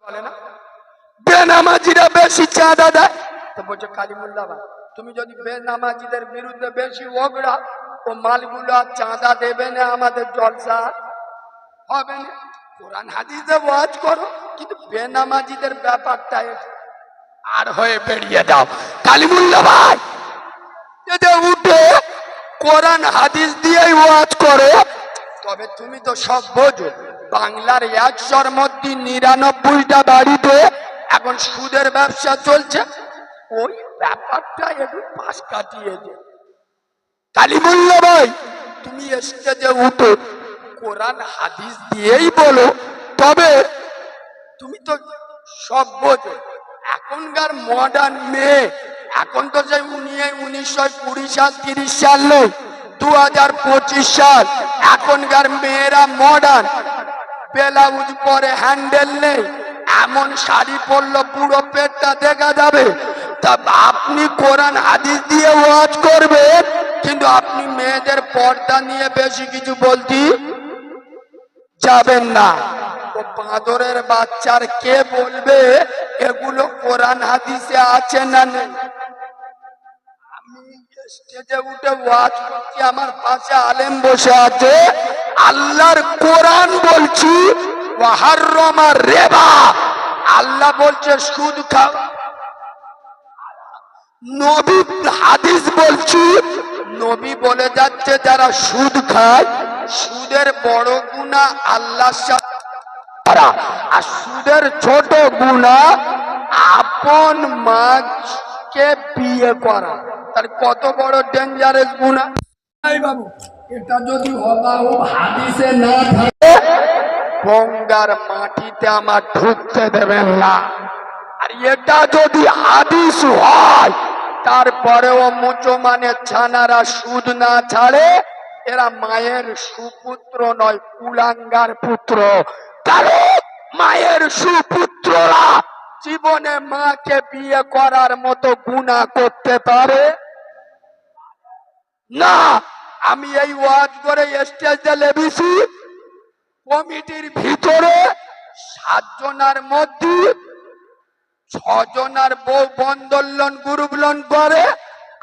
বলে না বেনামাজিরা বেশি চাঁদা দেয়, তো বলছে কালিমুল্লাহ ভাই তুমি যদি বেনামাজিদের বিরুদ্ধে বেশি ওগড়া ও মালগুলো আর চাঁদা দেবে না, আমাদের জলসা হবে না। কোরআন হাদিসে ওয়াজ করো, কিন্তু বেনামাজিদের ব্যাপারটা আর হয়ে বেরিয়ে দাও। কালিমুল্লাহ ভাই যদি উঠে কোরআন হাদিস দিয়েই ওয়াজ করো, তবে তুমি তো সব বোঝো। বাংলার 100-র মধ্যে 99টা বাড়িতে এখন সুদের ব্যবসা চলছে, ওই ব্যাপারটা একটু পাশ কাটিয়ে দে। কালিমুল্লাহ ভাই তুমি স্টেজে উঠো কোরআন হাদিস দিয়েই বলো, তবে তুমি তো সব বোঝো। এখনকার মডার্ন মেয়ে, এখন তো যে 1920 সাল 30 সাল নেই, 2025 সাল। এখনকার মেয়েরা মডার্ন, ব্লাউজ পরে হ্যান্ডেল নেই, এমন শাড়ি পরলো পুরো পেটটা দেখা যাবে। তা আপনি কোরআন হাদিস দিয়ে ওয়াজ করবেন, কিন্তু আপনি মেয়েদের পর্দা নিয়ে বেশি কিছু বলতে যাবেন না। ও বাঁদরের বাচ্চার কে বলবে এগুলো কোরআন হাদিসে আছে না নেই? আমি স্টেজে উঠে ওয়াজ করছি, আমার পাশে আলেম বসে আছে, আল্লাহর কোরআন বলছি ওয়াহাররামা রিবা, আল্লাহ বলছে সুদ খাও। নবী হাদিস বলছি, নবী বলে যাচ্ছে যারা সুদ খায় সুদের বড় গুনাহ আল্লাহর সাথে করা, আর সুদের ছোট গুনাহ আপন মাকে বিয়ে করা। তার কত বড় ডেঞ্জারাস গুনাহ। এই বাবু এটা যদি হবাও হাদিসে না থাকে, গঙ্গার মাটিতে আমার ঢুকতে দেবেন না। আর এটা যদি হাদিস হয়, তারপরেও মুসলমানের ছানারা সুদ না ছাড়ে, এরা মায়ের সুপুত্র নয়, কুলাঙ্গার পুত্র। কারণ মায়ের সুপুত্ররা জীবনে মাকে বিয়ে করার মতো গুনাহ করতে পারে না। আমি এই ওয়াজ করে স্টেজে লেবিছি, কমিটির ভিতরে 7 জনের মধ্যে 6 জনের বউ বন্দোলন গ্রুপ লোন করে।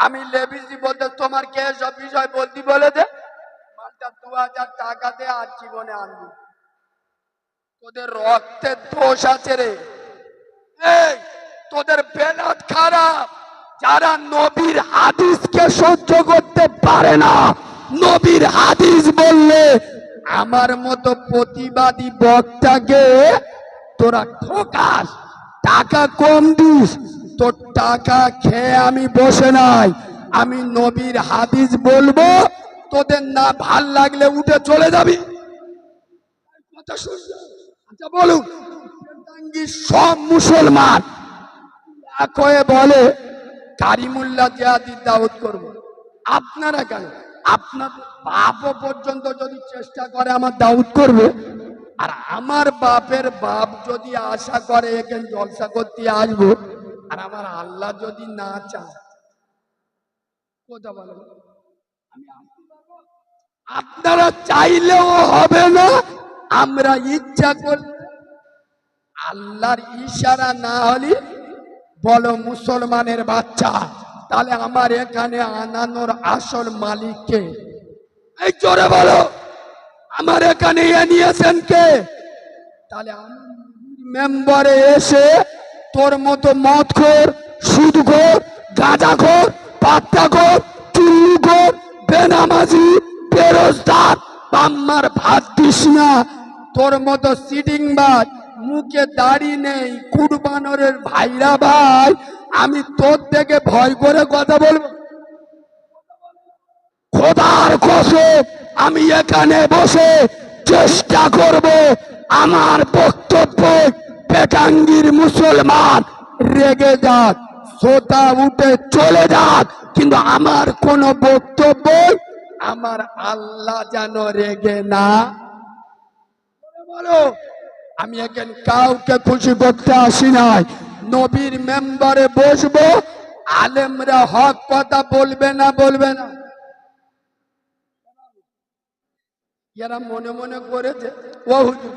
আমি লেবিসি বলতে তোমার কে সব বিষয় বলতে বলে দে, মালটা 2000 টাকা দে, আর জীবনে আনবি। তোদের রক্তের দোষ আছে রে, এই তোদের বেলাত খারাপ। যারা নবীর হাদিসকে সহ্য করতে পারে না, নবীর হাদিস বললে আমার মতো প্রতিবাদী বক্তাকে তোরা ঠকাস, টাকা কম দিস। তোর টাকা খেয়ে আমি বসে নাই, আমি নবীর হাদিস বলবো, তোদের না ভাল লাগলে উঠে চলে যাবি। আচ্ছা বলুন, সব মুসলমান এক হয়ে বলে কারিমুল্লাহ জিয়াদি দাওয়াত করব, আপনারা কেন? আপনার বাপও পর্যন্ত যদি চেষ্টা করে আমার দাওয়াত করবে, আর আমার বাপের বাপ যদি আশা করে এখানে জলসা করতে আসবো, আর আমার আল্লাহ যদি না চায়, কথা বলেন আপনারা চাইলেও হবে না, আমরা ইচ্ছা করলে, আল্লাহর ইশারা না হলে বলো মুসলমানের বাচ্চা, তাহলে আমার এখানে আনানোর আসল মালিককে? এই জোরে বলো, আমার এখানে নিয়েছেন কে? তাহলে মেম্বারে এসে তোর মতো মদখোর, সুদখোর, গাঁজাখোর, পাত্তাখোর, চুল্লুখোর, বেনামাজি, বেরোজগার বাম্মার ভাত দিস না। তোর মতো সিটিংবাজ, মুখে দাড়ি নেই, কুরবানের ভাইরা ভাই, আমি তোর থেকে ভয় করে কথা বলবো? খোদার কসম আমি এখানে বসে চেষ্টা করব আমার বক্তব্য পেটাঙ্গির মুসলমান রেগে যাক, সোতা উঠে চলে যাক, কিন্তু আমার কোন বক্তব্য আমার আল্লাহ যেন রেগে না বলো। আমি এখানে কাউকে খুশি করতে আসি নাই, নবীর মেম্বারে বসবো, আলেমরা হক কথা বলবে না, বলবে না। এরা মনে মনে করেছে ও হুজুর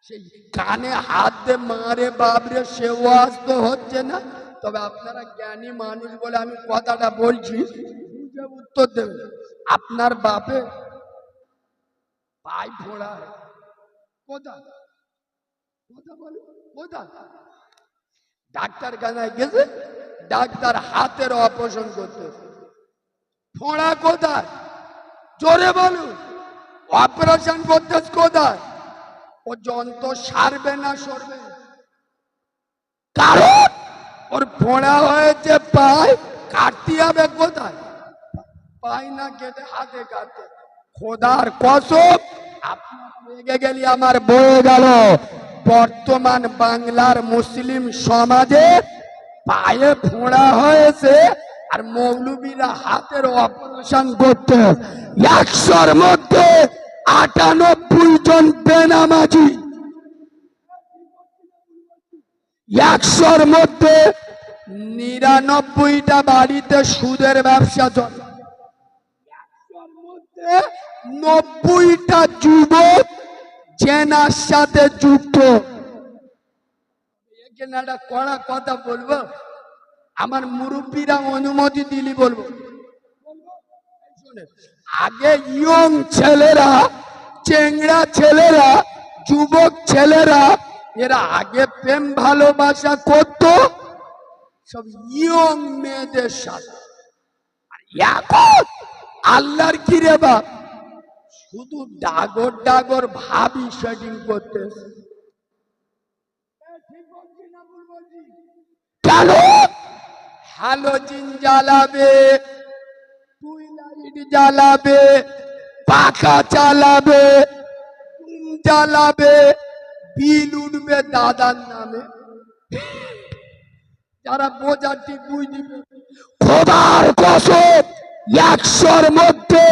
সেই কানে হাত দিয়ে মারে বাবরে সে ওয়াজ তো হচ্ছে না। তবে আপনারা জ্ঞানী মানুষ বলে আমি কথাটা বলছি, বুঝে উত্তর দেবেন। আপনার বাপে পাই ফোড়া কোথায়? কথা বলো কোথায়? ডাক্তার খানায় গেছে, ডাক্তার হাতের অপারেশন করতে, ফোড়া কোথায়? জোরে বলুন। অপারেশন করতে কোথায়? ও যন্ত্র সারবে না সরবে? কারণ ওর ফোড়া হয়েছে পায়, কাটতে হবে কোথায়? পায় না কেটে হাতে কাটতে। খোদার কসম, আপনার রেগে গেলি আমার বয়ে গেল। বর্তমান বাংলার মুসলিম সমাজে পায়ে ফোড়া হয়েছে আর মৌলবীরা হাতের অপারেশন করতে। 100-র মধ্যে 98 জন বেনামাজি, 100-র মধ্যে 99টা বাড়িতে সুদের ব্যবসা চলে, 100-র মধ্যে 90টা যুবক জেনার সাথে যুক্ত। এখানে একটা কড়া কথা বলবো, আমার মুরব্বীরা অনুমতি দিলি বলবো। আগে ইয়ং ছেলেরা, চেংড়া ছেলেরা, যুবক ছেলেরা, এরা আগে প্রেম ভালোবাসা করত সব ইয়ং মেয়েদের সাথে। এখন আল্লাহর কি রে বাপ, শুধু ডাগর ডাগর ভাবি সেটিং করতে। কেন? হ্যালোজিন জ্বালাবে, টুইলাইট জ্বালাবে, পাখা চালাবে, জ্বালাবে, বিল উঠবে দাদার নামে। যারা বোঝা ঠিক বুঝবে। খোদার কসম, 100-র মধ্যে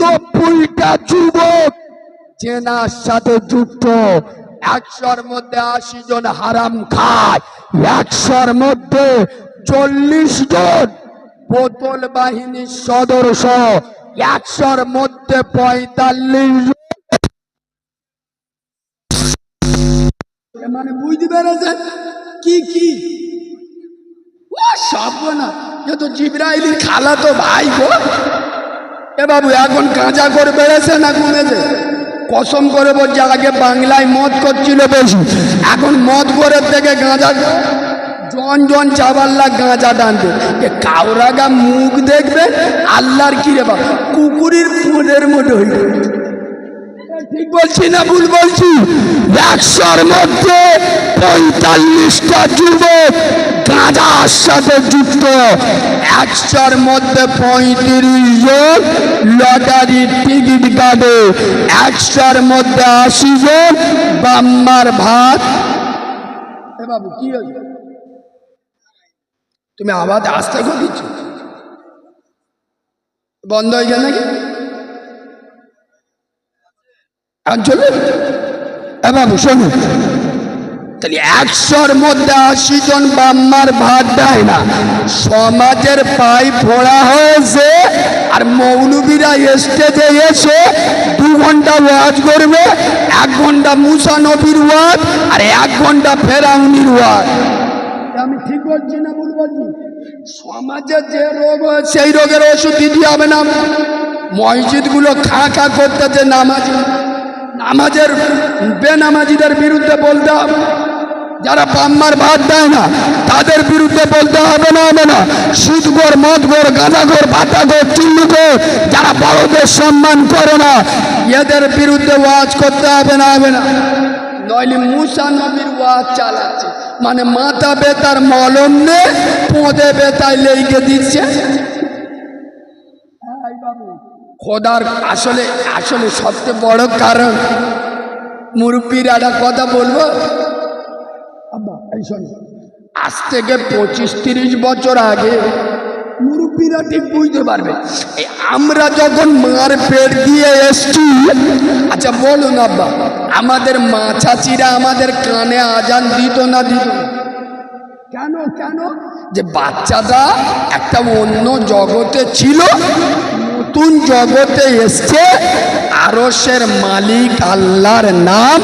90টা যুবক জেনার সাথে যুক্ত, 100-র মধ্যে 80 জন হারাম খায়, 100-র মধ্যে 40 জন বোতল বাহিনীর সদস্য, 100-র মধ্যে 45 জন। মানে বুঝতে পেরেছেন কি কি? ও সব না, এ তো জিবরাইলের খালা তো ভাই গো। এ বাবু এখন গাঁজা করে বেড়েছে না কমেছে? কসম করে বলছে, আগে বাংলায় মদ করছিল বেশি, এখন মদ করে থেকে গাঁজা, জন জন চাবাল্লা গাঁজা টানতে। কাউরাগা মুখ দেখবে আল্লাহর কি রে বাবা, কুকুরের ফুলের মতো হইল। ঠিক বলছি না ভুল বলছি? 100-র মধ্যে 45টা যুবক গাঁজার সাথে যুক্ত, 100-র মধ্যে 35 জন লটারির টিকিট কাটে, 100-র মধ্যে 80 জন বাম্মার ভাত। এ বাবু কি হয়েছে? তুমি আওয়াজ আস্তে করে দিচ্ছ, বন্ধ হয়ে গেল নাকি? চলে বাবু শোনো, তাহলে 100-র মধ্যে 80 জন বাম্মার ভাত দেয় না, সমাজের পাই ফোড়া হয়েছে। আর মৌলবীরা স্টেজে এসে 2 ঘন্টা ওয়াজ করবে, 1 ঘন্টা মুসা নবীর ওয়াজ আর 1 ঘন্টা ফেরাউনির ওয়াজ। আমি ঠিক বলছি না ভুল বলছি? সমাজে যে রোগ হয় সেই রোগের ওষুধ দিতে হবে না? মসজিদ গুলো খা খা করতেছে, নামাজের বেনামাজিদের বিরুদ্ধে বলতে হবে, যারা বাম্মার ভাত দেয় না তাদের বিরুদ্ধে বলতে হবে না? হবে না? সুদঘর, মদঘর, গাঁজাঘর, বাটাঘর, চুল্লুঘর, যারা বড়দের সম্মান করে না এদের বিরুদ্ধে ওয়াজ করতে হবে না? হবে না? নইলে মুসা নবীর ওয়াজ চালাচ্ছে, মানে মাথা বেতার মলম নে পোঁদে বেতায় লেগে দিচ্ছে। খোদার আসলে আসলে সবচেয়ে বড় কারণ, মুরব্বীর একটা কথা বলবো, আজ থেকে 25-30 বছর আগে মুরব্বীরা ঠিক বুঝতে পারবে, আমরা যখন মার পেট দিয়ে এসছি। আচ্ছা বলুন আব্বা, আমাদের মা চাচিরা আমাদের কানে আজান দিত না দিত? কেন কেন? যে বাচ্চাটা একটা অন্য জগতে ছিল, নতুন জগতে এসছে, আরশের মালিক আল্লাহর নাম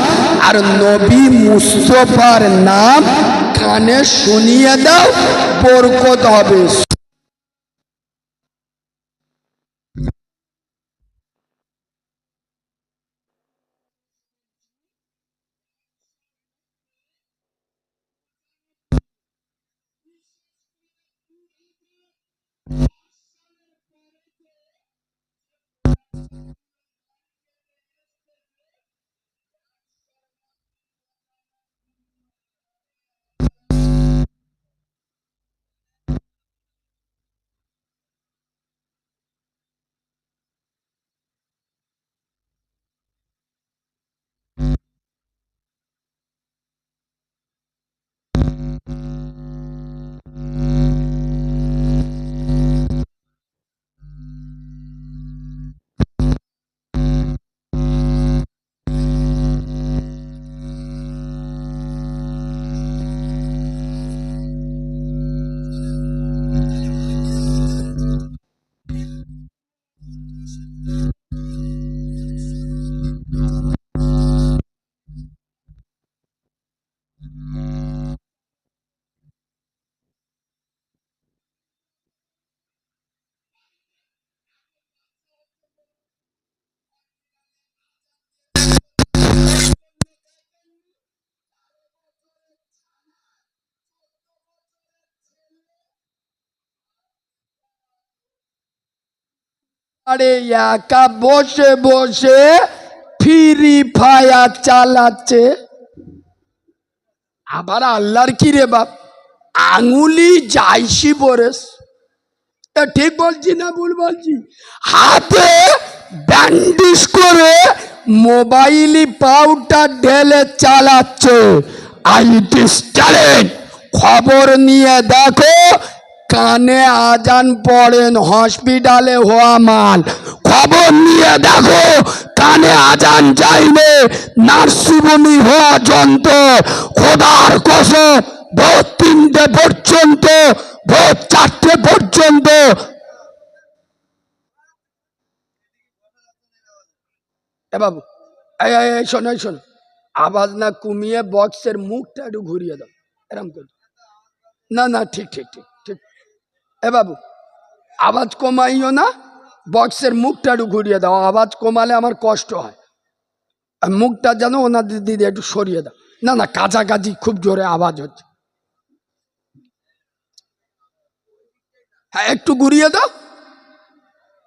আর নবী মুস্তফার নাম কানে শুনিয়ে দাও, বরকত হবে। আরে একা বসে বসে ফ্রি ফায়ার চালাচ্ছে, আবার আল্লাহর কি রে বাপ, আঙুলি যাইছি বরেস, ঠিক বলছি না ভুল বলছি? হাতে ব্যান্ডেজ করে মোবাইলি পাউডার ঢেলে চালাচ্ছে। আইটিস ট্যালেন্ট, খবর নিয়ে দেখো, কানে আজান পড়েন হসপিটালে হওয়া মাল। খবর নিয়ে দেখো, কানে আজান যাইবে নার্সিংহোমে হওয়া যন্ত্র। খোদার কসম, ভোর 3টে পর্যন্ত, ভোর 4টে পর্যন্ত। এ বাবু, এই শোনো, এই শোনো, আওয়াজ না কমিয়ে বক্সের মুখটা একটু ঘুরিয়ে দাও, এরম করে। না না, ঠিক ঠিক ঠিক ঠিক। এ বাবু, আওয়াজ কমাইও না, বক্সের মুখটা একটু ঘুরিয়ে দাও, আওয়াজ কমালে আমার কষ্ট হয়। আর মুখটা যেন ওনাদের দিদি একটু সরিয়ে দাও। না না, কাছাকাছি খুব জোরে আওয়াজ হচ্ছে। হ্যাঁ, একটু ঘুরিয়ে দাও।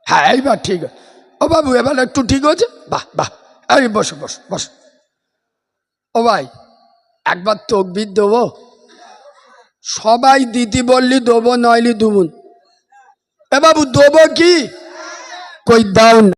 হ্যাঁ, এইবার ঠিক আছে। ও বাবু, এবার একটু ঠিক হচ্ছে। বাহ বাহ, এই বসো বসো বসো। ও ভাই, একবার তকবির দেবো? সবাই দিদি বললি দেবো, নইলি দুবুন। এ বাবু, দেবো কি? কই দাও না।